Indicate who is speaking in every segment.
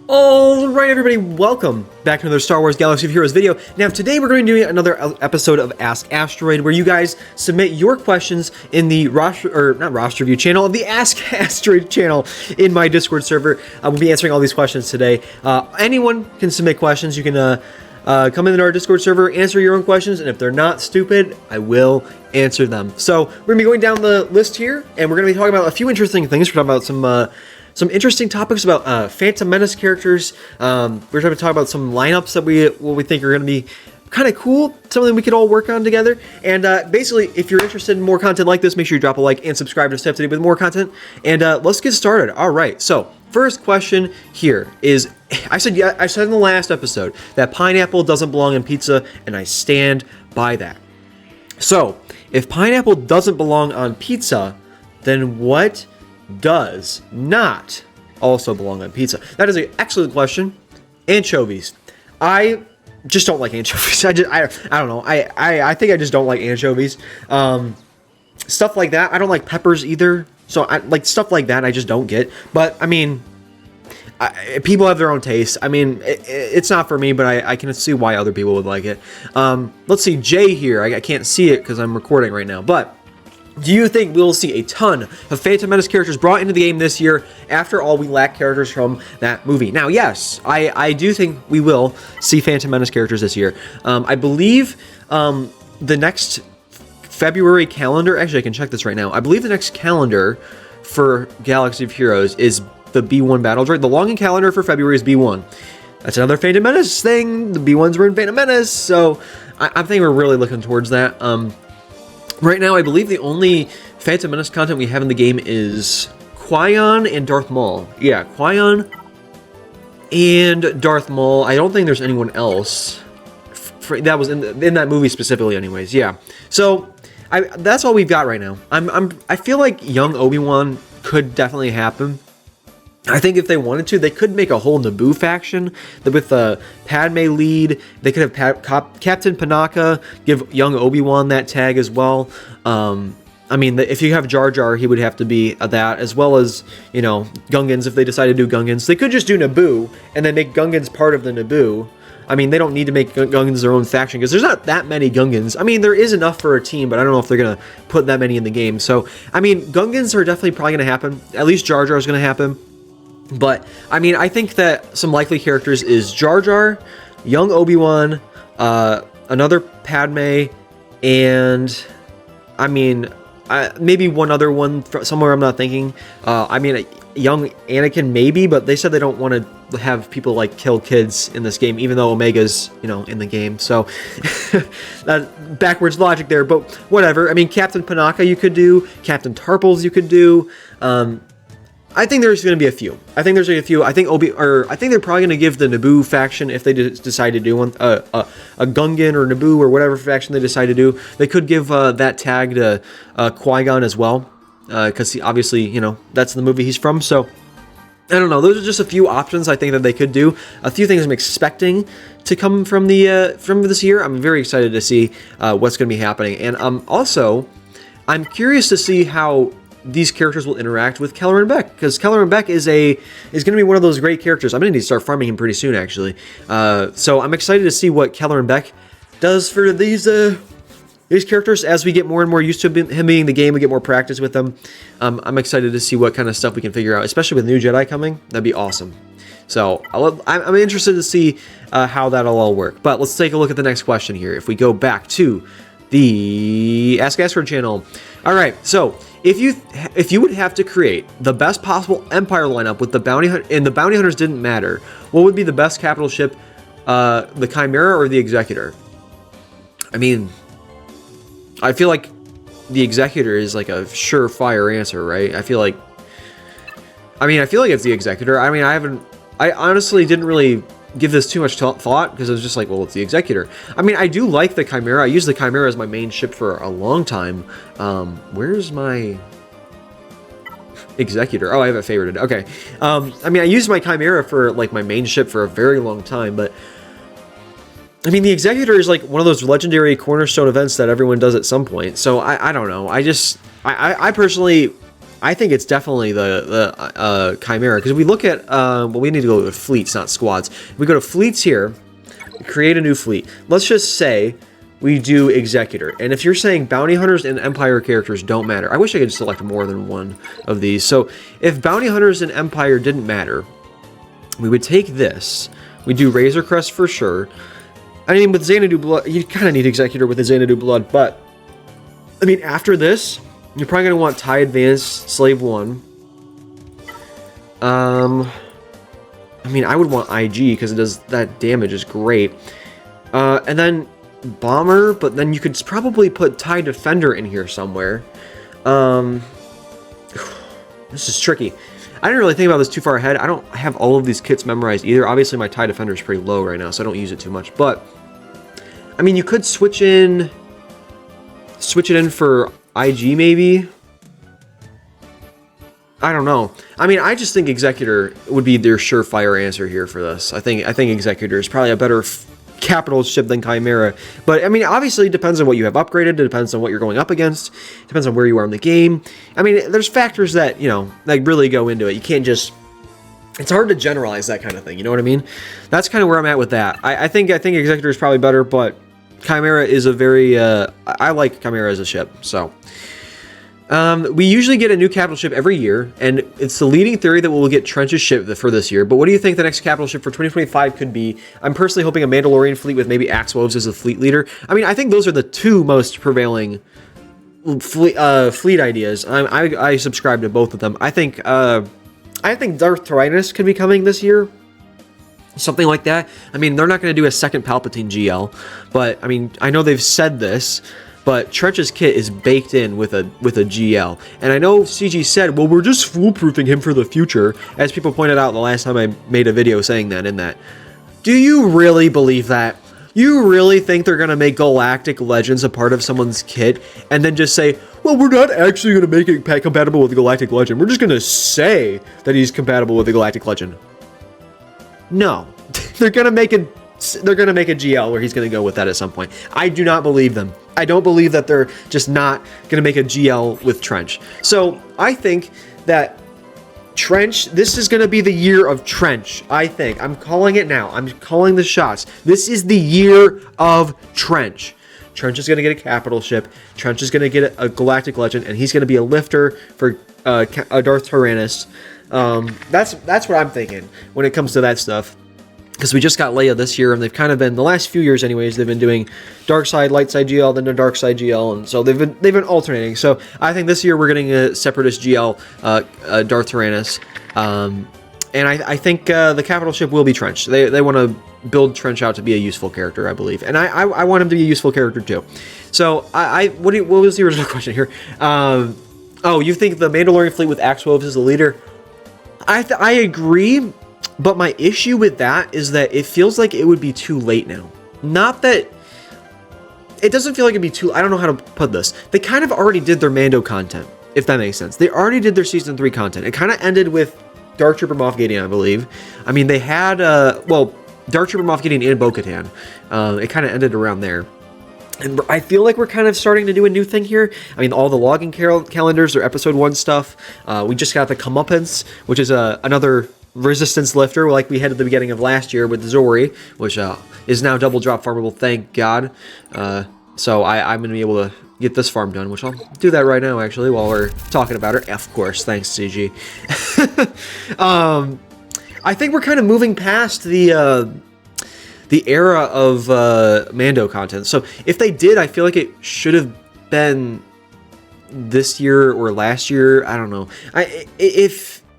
Speaker 1: Alright everybody, welcome back to another Star Wars Galaxy of Heroes video. Now today we're going to be doing another episode of Ask Asteroid where you guys submit your questions in the roster view channel of the Ask Asteroid channel in my Discord server. I will be answering all these questions today. Anyone can submit questions. You can come into our Discord server, answer your own questions, and if they're not stupid, I will answer them. So we're going to be going down the list here, and we're going to be talking about a few interesting things. We're talking about some interesting topics about Phantom Menace characters. We're going to talk about some lineups that we think are going to be kind of cool, something we could all work on together. And basically, if you're interested in more content like this, make sure you drop a like and subscribe to stay up to date with more content. And let's get started. All right, so first question here is, I said in the last episode that pineapple doesn't belong in pizza, and I stand by that. So, if pineapple doesn't belong on pizza, then what does not also belong on pizza? That is an excellent question. Anchovies. I just don't like anchovies. I don't know. I think I just don't like anchovies. Stuff like that. I don't like peppers either. So like stuff like that I just don't get. But I mean, people have their own taste. I mean, it's not for me, but I can see why other people would like it. Let's see, Jay here. I can't see it because I'm recording right now, but do you think we'll see a ton of Phantom Menace characters brought into the game this year? After all, we lack characters from that movie. Now, yes, I do think we will see Phantom Menace characters this year. I believe the next February calendar, actually I can check this right now. I believe the next calendar for Galaxy of Heroes is the B1 battle droid. The login calendar for February is B1. That's another Phantom Menace thing. The B1s were in Phantom Menace, so I think we're really looking towards that. Right now, I believe the only Phantom Menace content we have in the game is Qui-Gon and Darth Maul. Yeah, Qui-Gon and Darth Maul. I don't think there's anyone else that was in that movie specifically, anyways. Yeah, so that's all we've got right now. I feel like Young Obi-Wan could definitely happen. I think if they wanted to, they could make a whole Naboo faction with Padme lead. They could have Captain Panaka give Young Obi-Wan that tag as well. I mean, if you have Jar Jar, he would have to be that, as well as, you know, Gungans if they decide to do Gungans. They could just do Naboo and then make Gungans part of the Naboo. I mean, they don't need to make Gungans their own faction because there's not that many Gungans. I mean, there is enough for a team, but I don't know if they're going to put that many in the game. So, I mean, Gungans are definitely probably going to happen. At least Jar Jar is going to happen. But, I mean, I think that some likely characters is Jar Jar, Young Obi-Wan, another Padme, and, I mean, maybe one other one somewhere I'm not thinking. I mean, young Anakin maybe, but they said they don't want to have people, like, kill kids in this game, even though Omega's, you know, in the game. So, backwards logic there, but whatever. I mean, Captain Panaka you could do, Captain Tarpals you could do, I think there's going to be a few. I think there's a few. I think I think they're probably going to give the Naboo faction, if they decide to do one, a Gungan or Naboo or whatever faction they decide to do. They could give that tag to Qui-Gon as well, because obviously, you know, that's the movie he's from. So I don't know. Those are just a few options I think that they could do. A few things I'm expecting to come from this year. I'm very excited to see what's going to be happening, and also I'm curious to see how these characters will interact with Kelleran Beck, because Kelleran Beck is going to be one of those great characters. I'm going to need to start farming him pretty soon, actually. So I'm excited to see what Kelleran Beck does for these characters as we get more and more used to him being in the game. We get more practice with them. I'm excited to see what kind of stuff we can figure out, especially with new Jedi coming. That'd be awesome. So I'm interested to see how that'll all work. But let's take a look at the next question here. If we go back to the Ask Asteroid channel. All right, so if you would have to create the best possible Empire lineup with the bounty and the bounty hunters didn't matter, what would be the best capital ship, the Chimera or the Executor? I mean, I feel like the Executor is like a surefire answer, right? I feel like it's the Executor. I mean, I honestly didn't really give this too much thought because it was just like, well, it's the Executor. I mean, I do like the Chimera. I used the Chimera as my main ship for a long time. Where's my Executor? Oh, I have it favorited. Okay. I mean, I used my Chimera for like my main ship for a very long time, but I mean, the Executor is like one of those legendary cornerstone events that everyone does at some point. So I don't know. I personally I think it's definitely the Chimera, because we look at, well, we need to go with fleets, not squads. We go to fleets here, create a new fleet. Let's just say we do Executor. And if you're saying bounty hunters and Empire characters don't matter, I wish I could select more than one of these. So if bounty hunters and Empire didn't matter, we would take this. We do Razor Crest for sure. I mean, with Xanadu Blood, you kind of need Executor with the Xanadu Blood, but I mean, after this, you're probably going to want TIE Advanced Slave 1. I mean, I would want IG because it does that damage is great. And then Bomber, but then you could probably put TIE Defender in here somewhere. This is tricky. I didn't really think about this too far ahead. I don't have all of these kits memorized either. Obviously, my TIE Defender is pretty low right now, so I don't use it too much. But, I mean, you could switch it in for IG maybe. I don't know. I mean, I just think Executor would be their surefire answer here for this. I think Executor is probably a better capital ship than Chimera. But I mean, obviously it depends on what you have upgraded, it depends on what you're going up against, it depends on where you are in the game. I mean, there's factors that, you know, like really go into it. You can't just, it's hard to generalize that kind of thing, you know what I mean? That's kind of where I'm at with that. I think Executor is probably better, but Chimera is a very, I like Chimera as a ship, so. We usually get a new capital ship every year, and it's the leading theory that we'll get Trench's ship for this year. But what do you think the next capital ship for 2025 could be? I'm personally hoping a Mandalorian fleet with maybe Axe-Woves as a fleet leader. I mean, I think those are the two most prevailing fleet ideas. I subscribe to both of them. I think Darth Tyrannus could be coming this year. Something like that. I mean, they're not going to do a second Palpatine GL, but I mean, I know they've said this. But Trench's kit is baked in with a GL. And I know CG said, well, we're just foolproofing him for the future, as people pointed out the last time I made a video saying that in that. Do you really believe that? You really think they're going to make Galactic Legends a part of someone's kit and then just say, well, we're not actually going to make it compatible with the Galactic Legend. We're just going to say that he's compatible with the Galactic Legend. No. They're going to make a GL where he's going to go with that at some point. I do not believe them. I don't believe that they're just not going to make a GL with Trench. So I think that Trench, this is going to be the year of Trench, I think. I'm calling it now. I'm calling the shots. This is the year of Trench. Trench is going to get a capital ship. Trench is going to get a Galactic Legend, and he's going to be a lifter for Darth Tyrannus. That's what I'm thinking when it comes to that stuff. Because we just got Leia this year, and they've kind of been, the last few years anyways, they've been doing dark side, light side GL, then the dark side GL, and so they've been alternating. So I think this year we're getting a Separatist GL, Darth Tyrannus, and I think the capital ship will be Trench. They want to build Trench out to be a useful character, I believe, and I want him to be a useful character too. So what was the original question here? Oh, you think the Mandalorian fleet with Axe-Woves is the leader? I agree. But my issue with that is that it feels like it would be too late now. Not that... It doesn't feel like it'd be too... I don't know how to put this. They kind of already did their Mando content, if that makes sense. They already did their Season 3 content. It kind of ended with Dark Trooper Moff Gideon, I believe. I mean, they had... well, Dark Trooper Moff Gideon and Bo-Katan. It kind of ended around there. And I feel like we're kind of starting to do a new thing here. I mean, all the logging calendars are Episode 1 stuff. We just got the Comeuppance, which is another... Resistance lifter like we had at the beginning of last year with Zori, which is now double drop farmable, thank God. So I'm going to be able to get this farm done, which I'll do that right now actually while we're talking about her. Of course, thanks CG. I think we're kind of moving past the era of Mando content. So if they did, I feel like it should have been this year or last year. I don't know.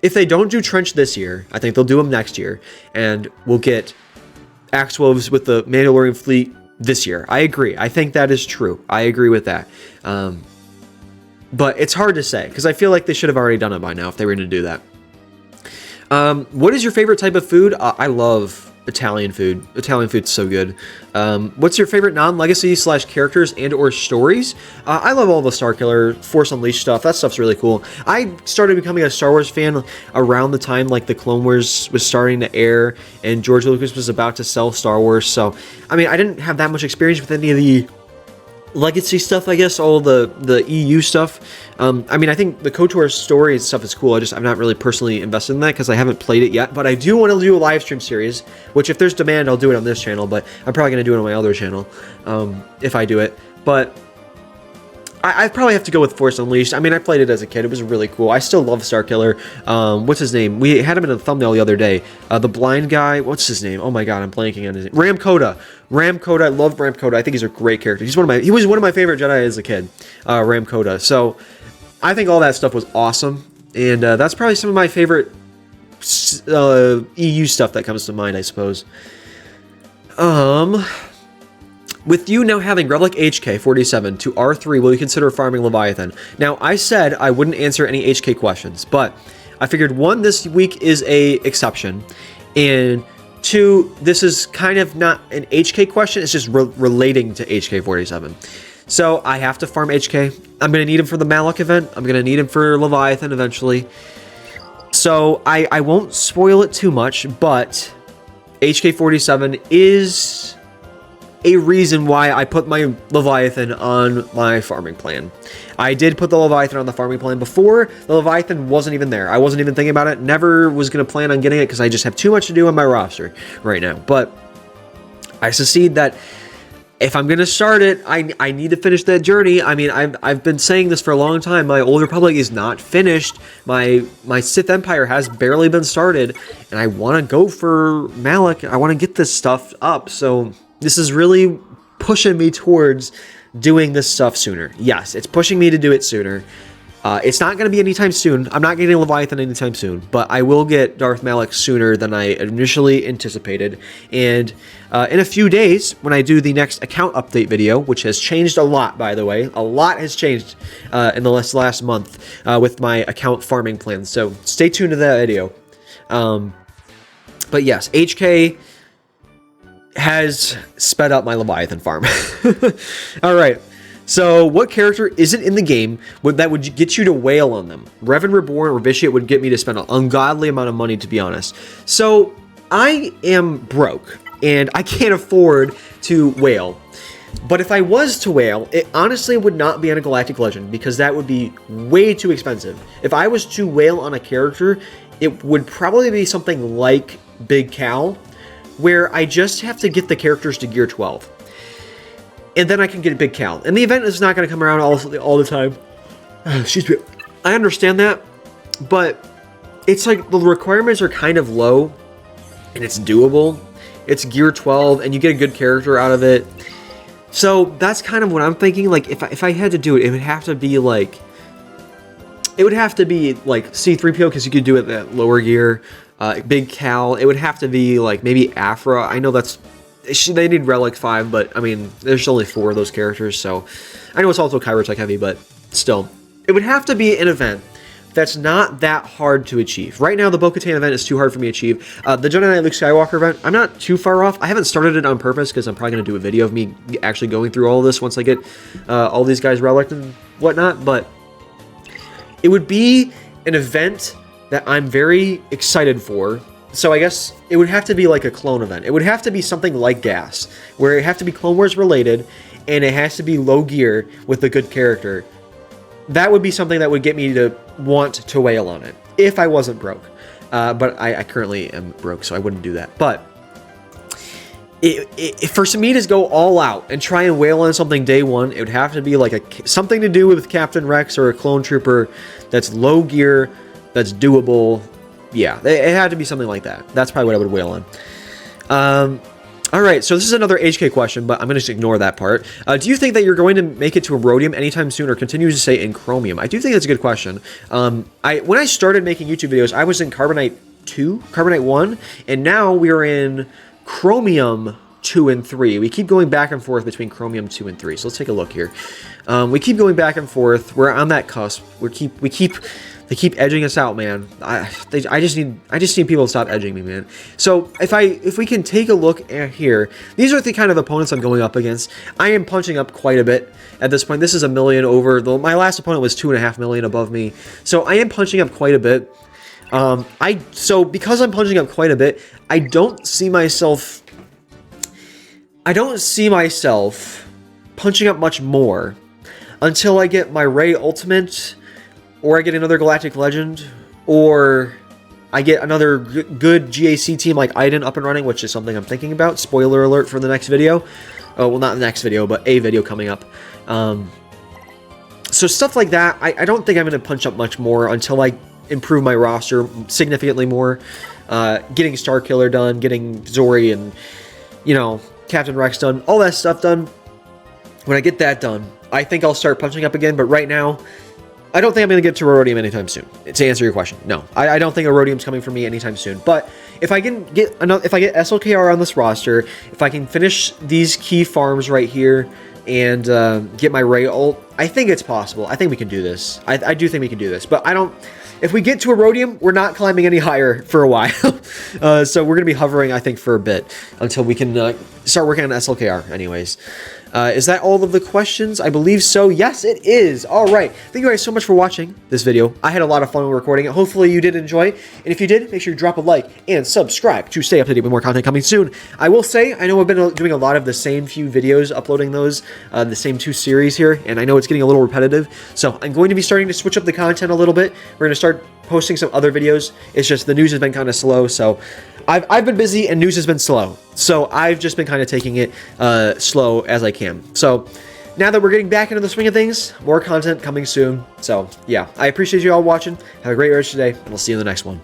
Speaker 1: If they don't do Trench this year, I think they'll do them next year, and we'll get Axe-Woves with the Mandalorian fleet this year. I agree. I think that is true. I agree with that. But it's hard to say, because I feel like they should have already done it by now if they were going to do that. What is your favorite type of food? I love Italian food. Italian food's so good. What's your favorite non-legacy / characters and or stories? I love all the Starkiller, Force Unleashed stuff. That stuff's really cool. I started becoming a Star Wars fan around the time like the Clone Wars was starting to air and George Lucas was about to sell Star Wars. So, I mean, I didn't have that much experience with any of the legacy stuff, I guess, all the EU stuff. I mean, I think the KOTOR story and stuff is cool. I'm not really personally invested in that because I haven't played it yet. But I do want to do a live stream series, which if there's demand, I'll do it on this channel. But I'm probably going to do it on my other channel if I do it. But I probably have to go with Force Unleashed. I mean, I played it as a kid. It was really cool. I still love Starkiller. What's his name? We had him in a thumbnail the other day. The blind guy. What's his name? Oh my god, I'm blanking on his name. Ramcoda. Ramcoda. I love Ramcoda. I think he's a great character. He was one of my favorite Jedi as a kid. Ramcoda. So I think all that stuff was awesome, and that's probably some of my favorite EU stuff that comes to mind, I suppose. With you now having Relic HK 47 to R3, will you consider farming Leviathan? Now, I said I wouldn't answer any HK questions, but I figured 1, this week is a exception, and 2, this is kind of not an HK question, it's just relating to HK 47. So I have to farm HK. I'm going to need him for the Malak event. I'm going to need him for Leviathan eventually. So I won't spoil it too much, but HK 47 is a reason why I put my Leviathan on my farming plan. I did put the Leviathan on the farming plan before. The Leviathan wasn't even there. I wasn't even thinking about it. Never was going to plan on getting it because I just have too much to do on my roster right now. But I succeed that if I'm going to start it, I need to finish that journey. I mean, I've been saying this for a long time. My Old Republic is not finished. My Sith Empire has barely been started. And I want to go for Malak. I want to get this stuff up. So this is really pushing me towards doing this stuff sooner. Yes, it's pushing me to do it sooner. It's not going to be anytime soon. I'm not getting Leviathan anytime soon, but I will get Darth Malak sooner than I initially anticipated. And in a few days, when I do the next account update video, which has changed a lot, by the way, a lot has changed in the last month with my account farming plans. So stay tuned to that video. But yes, HK has sped up my Leviathan farm. All right. So, what character isn't in the game that would get you to wail on them? Revan Reborn or Vitiate would get me to spend an ungodly amount of money, to be honest. So, I am broke, and I can't afford to wail. But if I was to wail, it honestly would not be on a Galactic Legend, because that would be way too expensive. If I was to wail on a character, it would probably be something like Big Cal, where I just have to get the characters to Gear 12. And then I can get a Big Cal. And the event is not going to come around all the time. Excuse me. I understand that, but it's like the requirements are kind of low, and it's doable. It's Gear 12, and you get a good character out of it. So that's kind of what I'm thinking. Like, if I had to do it, it would have to be like... It would have to be like C-3PO, because you could do it at lower gear. Big Cal. It would have to be like maybe Afra. I know that's... They need Relic 5, but I mean, there's only 4 of those characters, so... I know it's also Gamertag heavy, but still. It would have to be an event that's not that hard to achieve. Right now, the Bo-Katan event is too hard for me to achieve. The Jedi Knight Luke Skywalker event, I'm not too far off. I haven't started it on purpose, because I'm probably going to do a video of me actually going through all of this once I get all these guys relic and whatnot, but... It would be an event that I'm very excited for. So I guess it would have to be like a clone event. It would have to be something like Gas, where it have to be Clone Wars related, and it has to be low gear with a good character. That would be something that would get me to want to wail on it, if I wasn't broke. But I currently am broke, so I wouldn't do that. But for me to go all out and try and wail on something day one, it would have to be like something to do with Captain Rex or a clone trooper that's low gear, that's doable. Yeah, it had to be something like that. That's probably what I would wail on. All right, so this is another HK question, but I'm going to just ignore that part. Do you think that you're going to make it to Aurodium anytime soon, or continue to stay in Chromium? I do think that's a good question. When I started making YouTube videos, I was in Carbonite 2, Carbonite 1, and now we're in Chromium 2 and 3. We keep going back and forth between Chromium 2 and 3. So let's take a look here. We keep going back and forth. We're on that cusp. They keep edging us out, man. I just need people to stop edging me, man. So if we can take a look at here, these are the kind of opponents I'm going up against. I am punching up quite a bit at this point. This is 1 million over. My last opponent was 2.5 million above me. So I am punching up quite a bit. So because I'm punching up quite a bit, I don't see myself punching up much more until I get my Ray Ultimate, or I get another Galactic Legend, or I get another good GAC team like Iden up and running, which is something I'm thinking about. Spoiler alert for the next video. Oh, well, not the next video, but a video coming up. So stuff like that, I don't think I'm going to punch up much more until I improve my roster significantly more. Getting Starkiller done, getting Zori and, you know, Captain Rex done, all that stuff done. When I get that done, I think I'll start punching up again, but right now, I don't think I'm going to get to Aurodium anytime soon. To answer your question, no. I don't think Aurodium's coming for me anytime soon. But if I can get if I get SLKR on this roster, if I can finish these key farms right here and get my Ray ult, I think it's possible. I think we can do this. I do think we can do this. But I don't... If we get to Aurodium, we're not climbing any higher for a while. So we're going to be hovering, I think, for a bit until we can start working on SLKR anyways. Is that all of the questions? I believe so. Yes, it is. All right. Thank you guys so much for watching this video. I had a lot of fun recording it. Hopefully you did enjoy. And if you did, make sure you drop a like and subscribe to stay up to date with more content coming soon. I will say, I know I've been doing a lot of the same few videos, uploading those, the same 2 series here, and I know it's getting a little repetitive. So I'm going to be starting to switch up the content a little bit. We're going to start posting some other videos. It's just the news has been kind of slow, so I've been busy and news has been slow. So I've just been kind of taking it slow as I can. So now that we're getting back into the swing of things, more content coming soon. So yeah, I appreciate you all watching. Have a great rest of your day, and we'll see you in the next one.